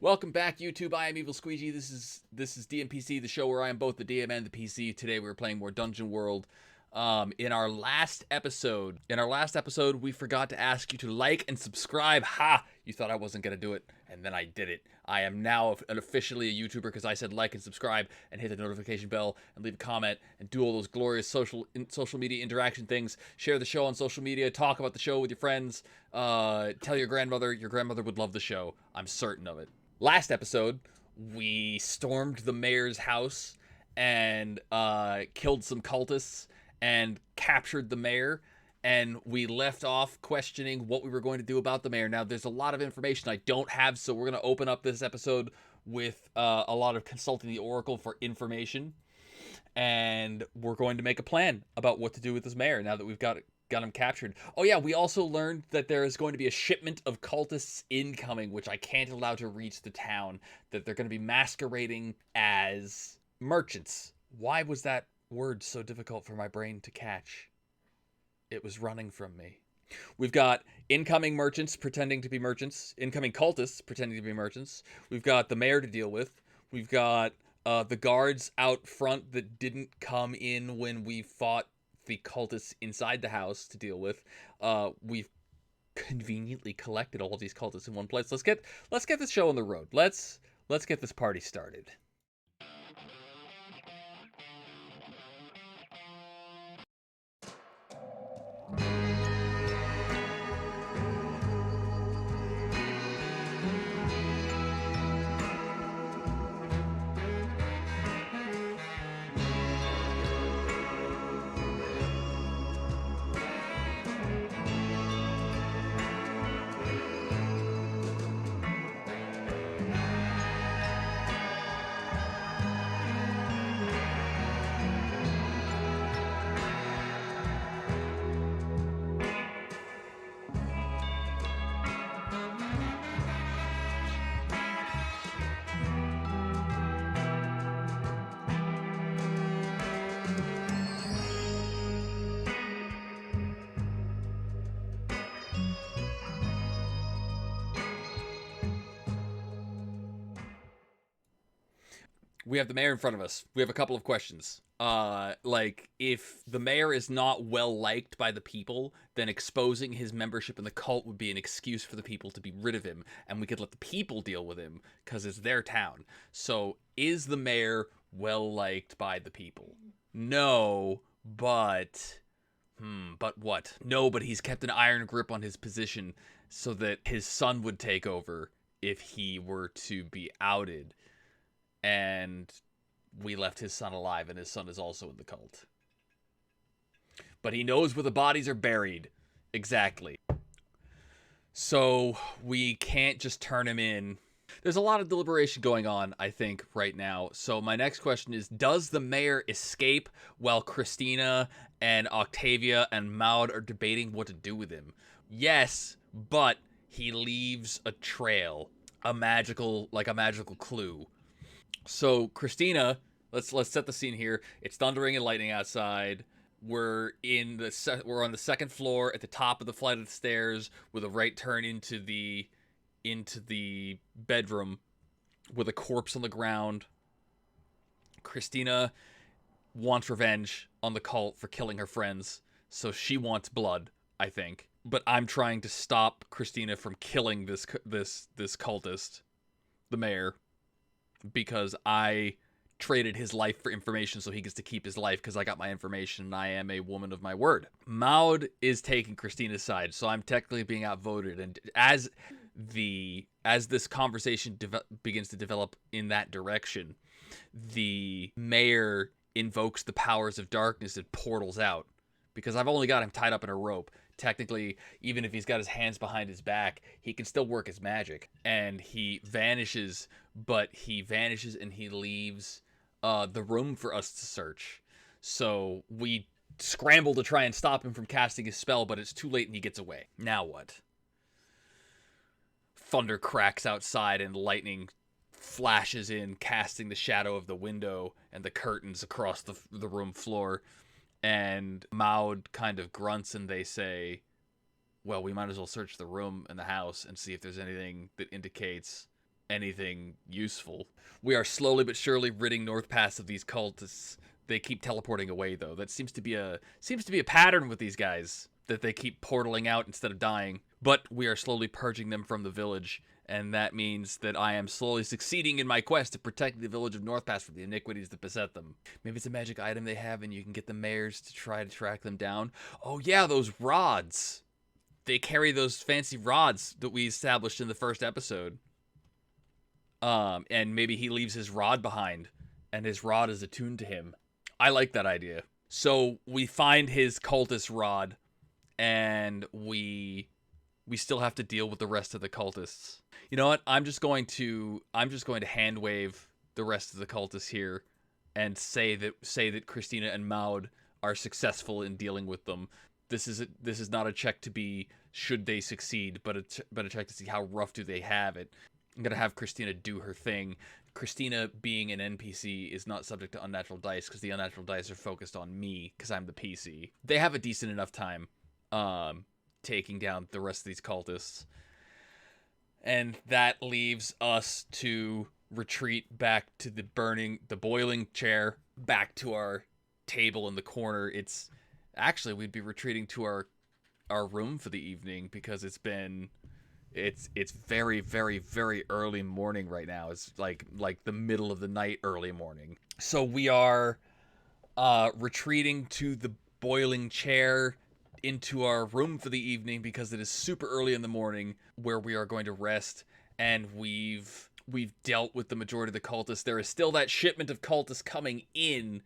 Welcome back, YouTube. I am Evil Squeegee. This is DMPC, the show where I am both the DM and the PC. Today we're playing more Dungeon World. In our last episode, we forgot to ask you to like and subscribe. Ha! You thought I wasn't gonna do it, and then I did it. I am now officially a YouTuber because I said like and subscribe and hit the notification bell and leave a comment and do all those glorious social media interaction things. Share the show on social media. Talk about the show with your friends. Tell your grandmother. Your grandmother would love the show. I'm certain of it. Last episode, we stormed the mayor's house and killed some cultists and captured the mayor, and we left off questioning what we were going to do about the mayor. Now, there's a lot of information I don't have, so we're going to open up this episode with a lot of consulting the Oracle for information, and we're going to make a plan about what to do with this mayor now that we've got him captured. Oh yeah, we also learned that there is going to be a shipment of cultists incoming, which I can't allow to reach the town, that they're going to be masquerading as merchants. Why was that word so difficult for my brain to catch? It was running from me. We've got incoming merchants pretending to be merchants, incoming cultists pretending to be merchants. We've got the mayor to deal with. We've got the guards out front that didn't come in when we fought the cultists inside the house to deal with. We've conveniently collected all of these cultists in one place. Let's get this show on the road. Let's get this party started. We have the mayor in front of us. We have a couple of questions. Like, if the mayor is not well liked by the people, then exposing his membership in the cult would be an excuse for the people to be rid of him, and we could let the people deal with him because it's their town. So, is the mayor well liked by the people? No, but but what? No, but he's kept an iron grip on his position so that his son would take over if he were to be outed. And we left his son alive, and his son is also in the cult. But he knows where the bodies are buried. Exactly. So we can't just turn him in. There's a lot of deliberation going on, I think, right now. So my next question is, does the mayor escape while Christina and Octavia and Maud are debating what to do with him? Yes, but he leaves a trail. A magical clue. So Christina, let's set the scene here. It's thundering and lightning outside. We're on the second floor at the top of the flight of the stairs with a right turn into the bedroom with a corpse on the ground. Christina wants revenge on the cult for killing her friends, so she wants blood, I think. But I'm trying to stop Christina from killing this cultist, the mayor, because I traded his life for information, so he gets to keep his life because I got my information and I am a woman of my word. Maud is taking Christina's side, so I'm technically being outvoted. And as this conversation begins to develop in that direction, the mayor invokes the powers of darkness and portals out, because I've only got him tied up in a rope. Technically, even if he's got his hands behind his back, he can still work his magic. And he vanishes, but he vanishes and he leaves the room for us to search. So we scramble to try and stop him from casting his spell, but it's too late and he gets away. Now what? Thunder cracks outside and lightning flashes in, casting the shadow of the window and the curtains across the room floor. And Maud kind of grunts and they say, well, we might as well search the room and the house and see if there's anything that indicates anything useful. We are slowly but surely ridding North Pass of these cultists. They keep teleporting away though. That seems to be a pattern with these guys, that they keep portaling out instead of dying. But we are slowly purging them from the village, and that means that I am slowly succeeding in my quest to protect the village of North Pass from the iniquities that beset them. Maybe it's a magic item they have and you can get the mares to try to track them down. Oh yeah, those rods. They carry those fancy rods that we established in the first episode. And maybe he leaves his rod behind, and his rod is attuned to him. I like that idea. So we find his cultist rod, and we still have to deal with the rest of the cultists. You know what? I'm just going to hand wave the rest of the cultists here, and say that Christina and Maud are successful in dealing with them. This is not a check to be should they succeed, but a check to see how rough do they have it. I'm going to have Christina do her thing. Christina, being an NPC, is not subject to unnatural dice because the unnatural dice are focused on me because I'm the PC. They have a decent enough time taking down the rest of these cultists. And that leaves us to retreat back to the boiling chair, back to our table in the corner. Actually, we'd be retreating to our room for the evening because it's very, very, very early morning right now. It's like the middle of the night, early morning. So we are retreating to the boiling chair into our room for the evening because it is super early in the morning where we are going to rest, and we've dealt with the majority of the cultists. There is still that shipment of cultists coming in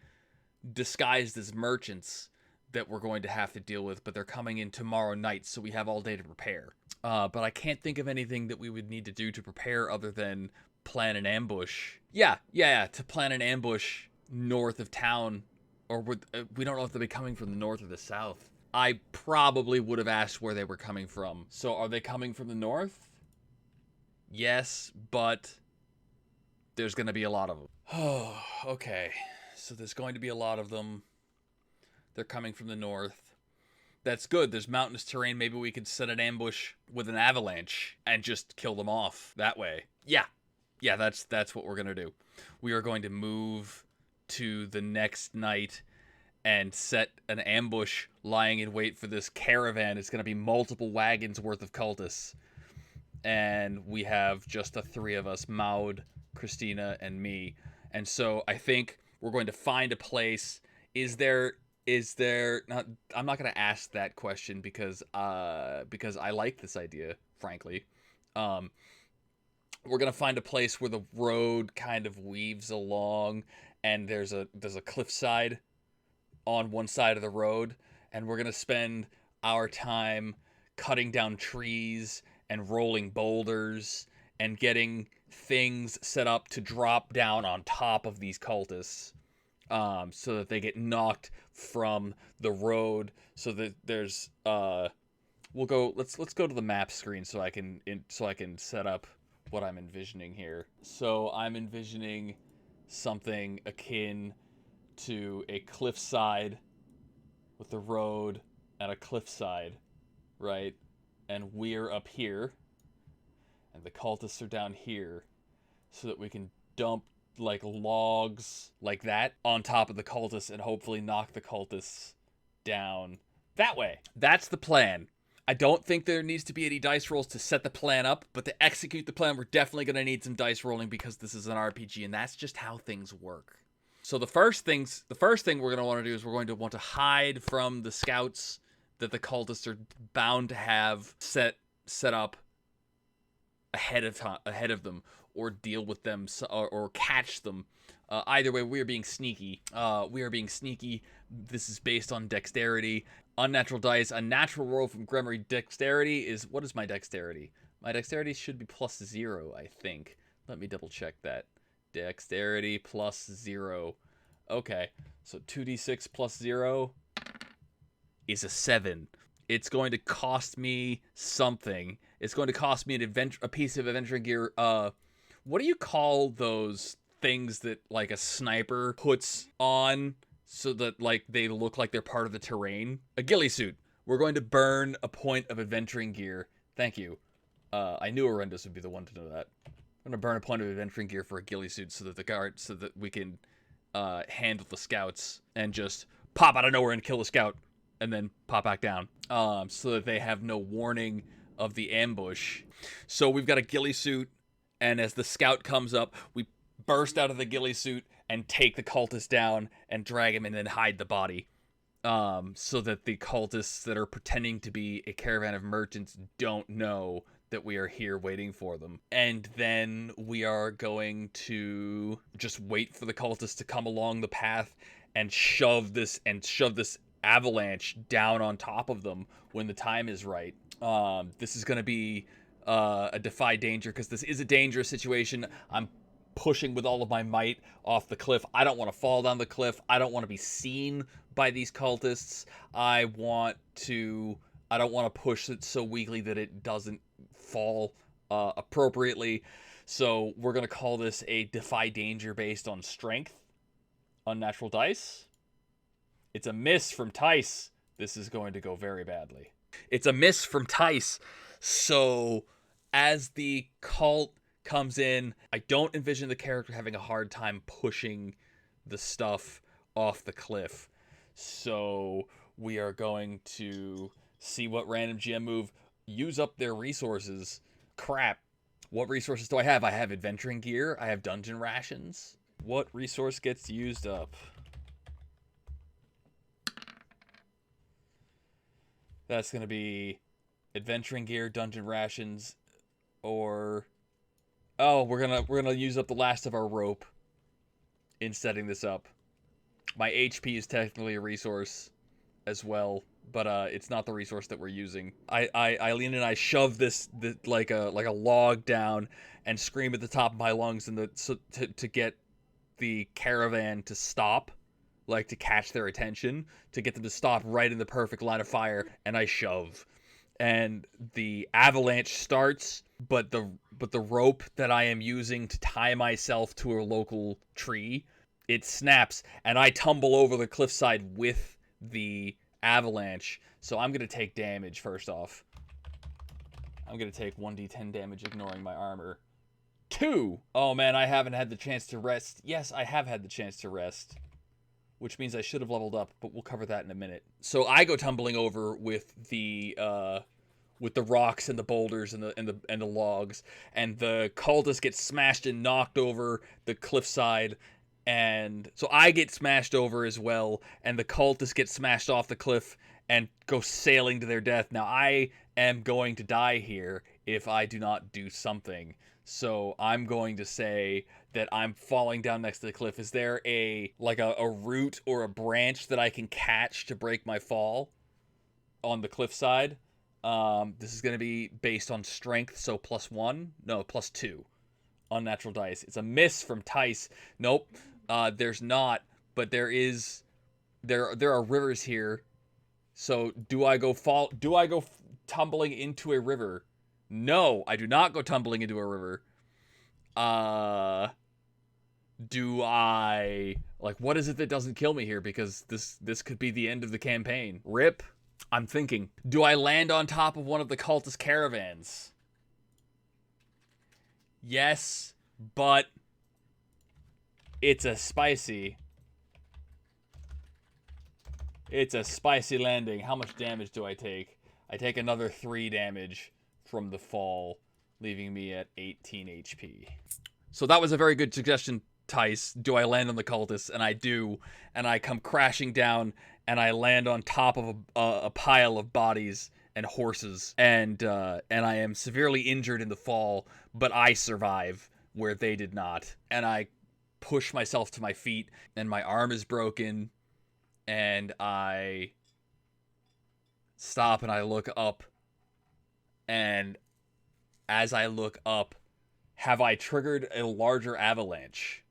disguised as merchants that we're going to have to deal with, but they're coming in tomorrow night, so we have all day to prepare. But I can't think of anything that we would need to do to prepare other than plan an ambush. Yeah, to plan an ambush north of town, or we don't know if they'll be coming from the north or the south. I probably would have asked where they were coming from. So are they coming from the north? Yes, but there's going to be a lot of them. Oh, okay. So there's going to be a lot of them. They're coming from the north. That's good. There's mountainous terrain. Maybe we could set an ambush with an avalanche and just kill them off that way. Yeah, that's what we're going to do. We are going to move to the next night and set an ambush lying in wait for this caravan. It's going to be multiple wagons worth of cultists. And we have just the three of us, Maud, Christina, and me. And so I think we're going to find a place. Is there not? I'm not going to ask that question because I like this idea, frankly. We're going to find a place where the road kind of weaves along, and there's a cliffside on one side of the road, and we're going to spend our time cutting down trees and rolling boulders and getting things set up to drop down on top of these cultists, so that they get knocked from the road, so that there's let's go to the map screen so I can set up what I'm envisioning here. So I'm envisioning something akin to a cliffside with the road and a cliffside, right? And we're up here, and the cultists are down here, so that we can dump like logs like that on top of the cultists and hopefully knock the cultists down that way. That's the plan. I don't think there needs to be any dice rolls to set the plan up, but to execute the plan, we're definitely going to need some dice rolling because this is an RPG, and that's just how things work. So the first thing we're going to want to do is we're going to want to hide from the scouts that the cultists are bound to have set up ahead of them, or deal with them, or catch them. Either way, we are being sneaky. This is based on dexterity. Unnatural dice. A natural roll from Gremory. Dexterity is... What is my dexterity? My dexterity should be +0, I think. Let me double check that. Dexterity +0. Okay, so 2d6 +0 is a 7. It's going to cost me something. It's going to cost me a piece of adventuring gear. What do you call those things that like a sniper puts on so that like they look like they're part of the terrain? A ghillie suit. We're going to burn a point of adventuring gear. Thank you. I knew Arendus would be the one to know that. I'm gonna burn a point of adventuring gear for a ghillie suit so that so that we can handle the scouts and just pop out of nowhere and kill a scout and then pop back down, so that they have no warning of the ambush. So we've got a ghillie suit, and as the scout comes up, we burst out of the ghillie suit and take the cultist down and drag him and then hide the body, so that the cultists that are pretending to be a caravan of merchants don't know that we are here waiting for them. And then we are going to just wait for the cultists to come along the path and shove this avalanche down on top of them when the time is right. This is going to be a defy danger, because this is a dangerous situation. I'm pushing with all of my might off the cliff. I don't want to fall down the cliff. I don't want to be seen by these cultists. I don't want to push it so weakly that it doesn't fall appropriately. So we're going to call this a defy danger based on strength. Unnatural dice. It's a miss from Tice. This is going to go very badly. It's a miss from Tice. So as the cult comes in, I don't envision the character having a hard time pushing the stuff off the cliff. So we are going to see what random GM move use up their resources. Crap. What resources do I have? I have adventuring gear. I have dungeon rations. What resource gets used up? That's going to be adventuring gear, dungeon rations, or oh, we're going to use up the last of our rope in setting this up. My HP is technically a resource as well, but it's not the resource that we're using. Eileen and I shove this like a log down and scream at the top of my lungs to get the caravan to stop, like to catch their attention, to get them to stop right in the perfect line of fire, and I shove. And the avalanche starts, but the rope that I am using to tie myself to a local tree, it snaps, and I tumble over the cliffside with the avalanche. So I'm going to take damage first off. I'm going to take 1d10 damage ignoring my armor. 2! Oh man, I haven't had the chance to rest. Yes, I have had the chance to rest, which means I should have leveled up, but we'll cover that in a minute. So I go tumbling over with the rocks and the boulders and the logs, and the cultists get smashed and knocked over the cliffside, and so I get smashed over as well, and the cultists get smashed off the cliff and go sailing to their death. Now I am going to die here if I do not do something. So I'm going to say that I'm falling down next to the cliff. Is there a root or a branch that I can catch to break my fall on the cliffside? This is going to be based on strength, so +1. No, +2. Unnatural dice. It's a miss from Tice. Nope. There's not, but there are rivers here. So do I go tumbling into a river? No, I do not go tumbling into a river. Do I, what is it that doesn't kill me here? Because this could be the end of the campaign. Rip. I'm thinking, do I land on top of one of the cultist caravans? Yes, but it's a spicy landing. How much damage do I take? I take another 3 damage from the fall, leaving me at 18 HP. So that was a very good suggestion, Tice. Do I land on the cultists? And I do, and I come crashing down, and I land on top of a pile of bodies and horses, and I am severely injured in the fall, but I survive where they did not. And I push myself to my feet, and my arm is broken, and I stop and I look up, and as I look up, have I triggered a larger avalanche?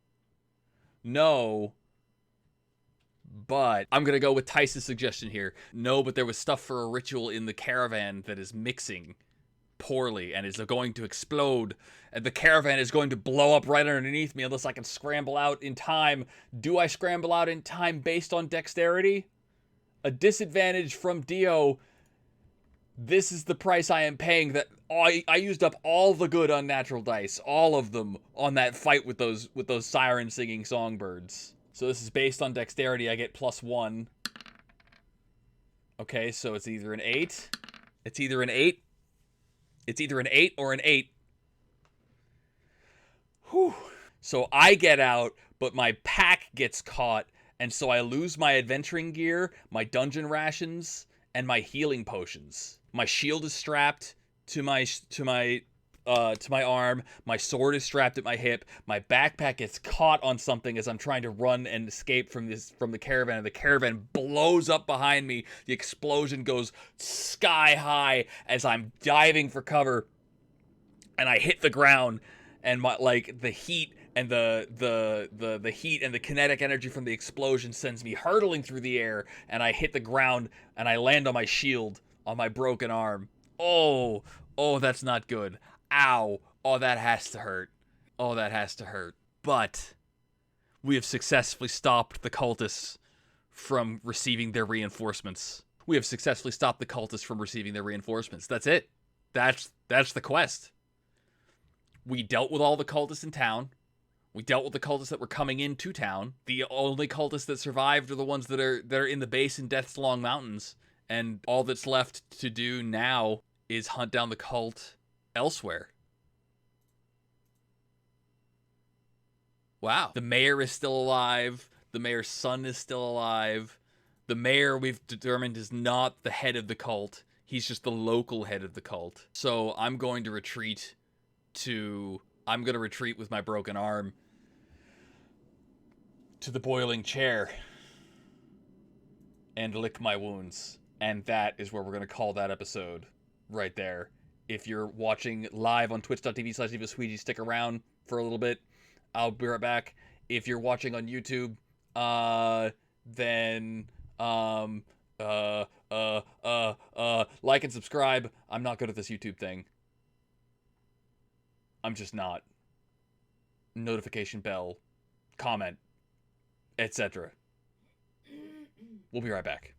No, but I'm going to go with Tice's suggestion here. No, but there was stuff for a ritual in the caravan that is mixing poorly and is going to explode, and the caravan is going to blow up right underneath me unless I can scramble out in time. Do I scramble out in time based on dexterity? A disadvantage from Dio This is the price I am paying. That I used up all the good unnatural dice, all of them, on that fight with those siren singing songbirds. So this is based on dexterity. I get +1. Okay, so it's either an 8. It's either an 8. It's either an 8 or an 8. Whew. So I get out, but my pack gets caught, and so I lose my adventuring gear, my dungeon rations, and my healing potions. My shield is strapped to my arm. My sword is strapped at my hip. My backpack gets caught on something as I'm trying to run and escape from the caravan. And the caravan blows up behind me. The explosion goes sky high as I'm diving for cover, and I hit the ground. And the heat and the heat and the kinetic energy from the explosion sends me hurtling through the air, and I hit the ground and I land on my shield on my broken arm. Oh, that's not good. Ow. Oh, that has to hurt. Oh, that has to hurt. But we have successfully stopped the cultists from receiving their reinforcements. We have successfully stopped the cultists from receiving their reinforcements. That's it. That's the quest. We dealt with all the cultists in town. We dealt with the cultists that were coming into town. The only cultists that survived are the ones that are in the base in Death's Long Mountains. And all that's left to do now is hunt down the cult elsewhere. Wow. The mayor is still alive. The mayor's son is still alive. The mayor, we've determined, is not the head of the cult. He's just the local head of the cult. So I'm going to retreat with my broken arm to the boiling chair and lick my wounds. And that is where we're going to call that episode right there. If you're watching live on twitch.tv/EvilSqueegee, stick around for a little bit. I'll be right back. If you're watching on YouTube, then like and subscribe. I'm not good at this YouTube thing. I'm just not. Notification bell, comment, etc. We'll be right back.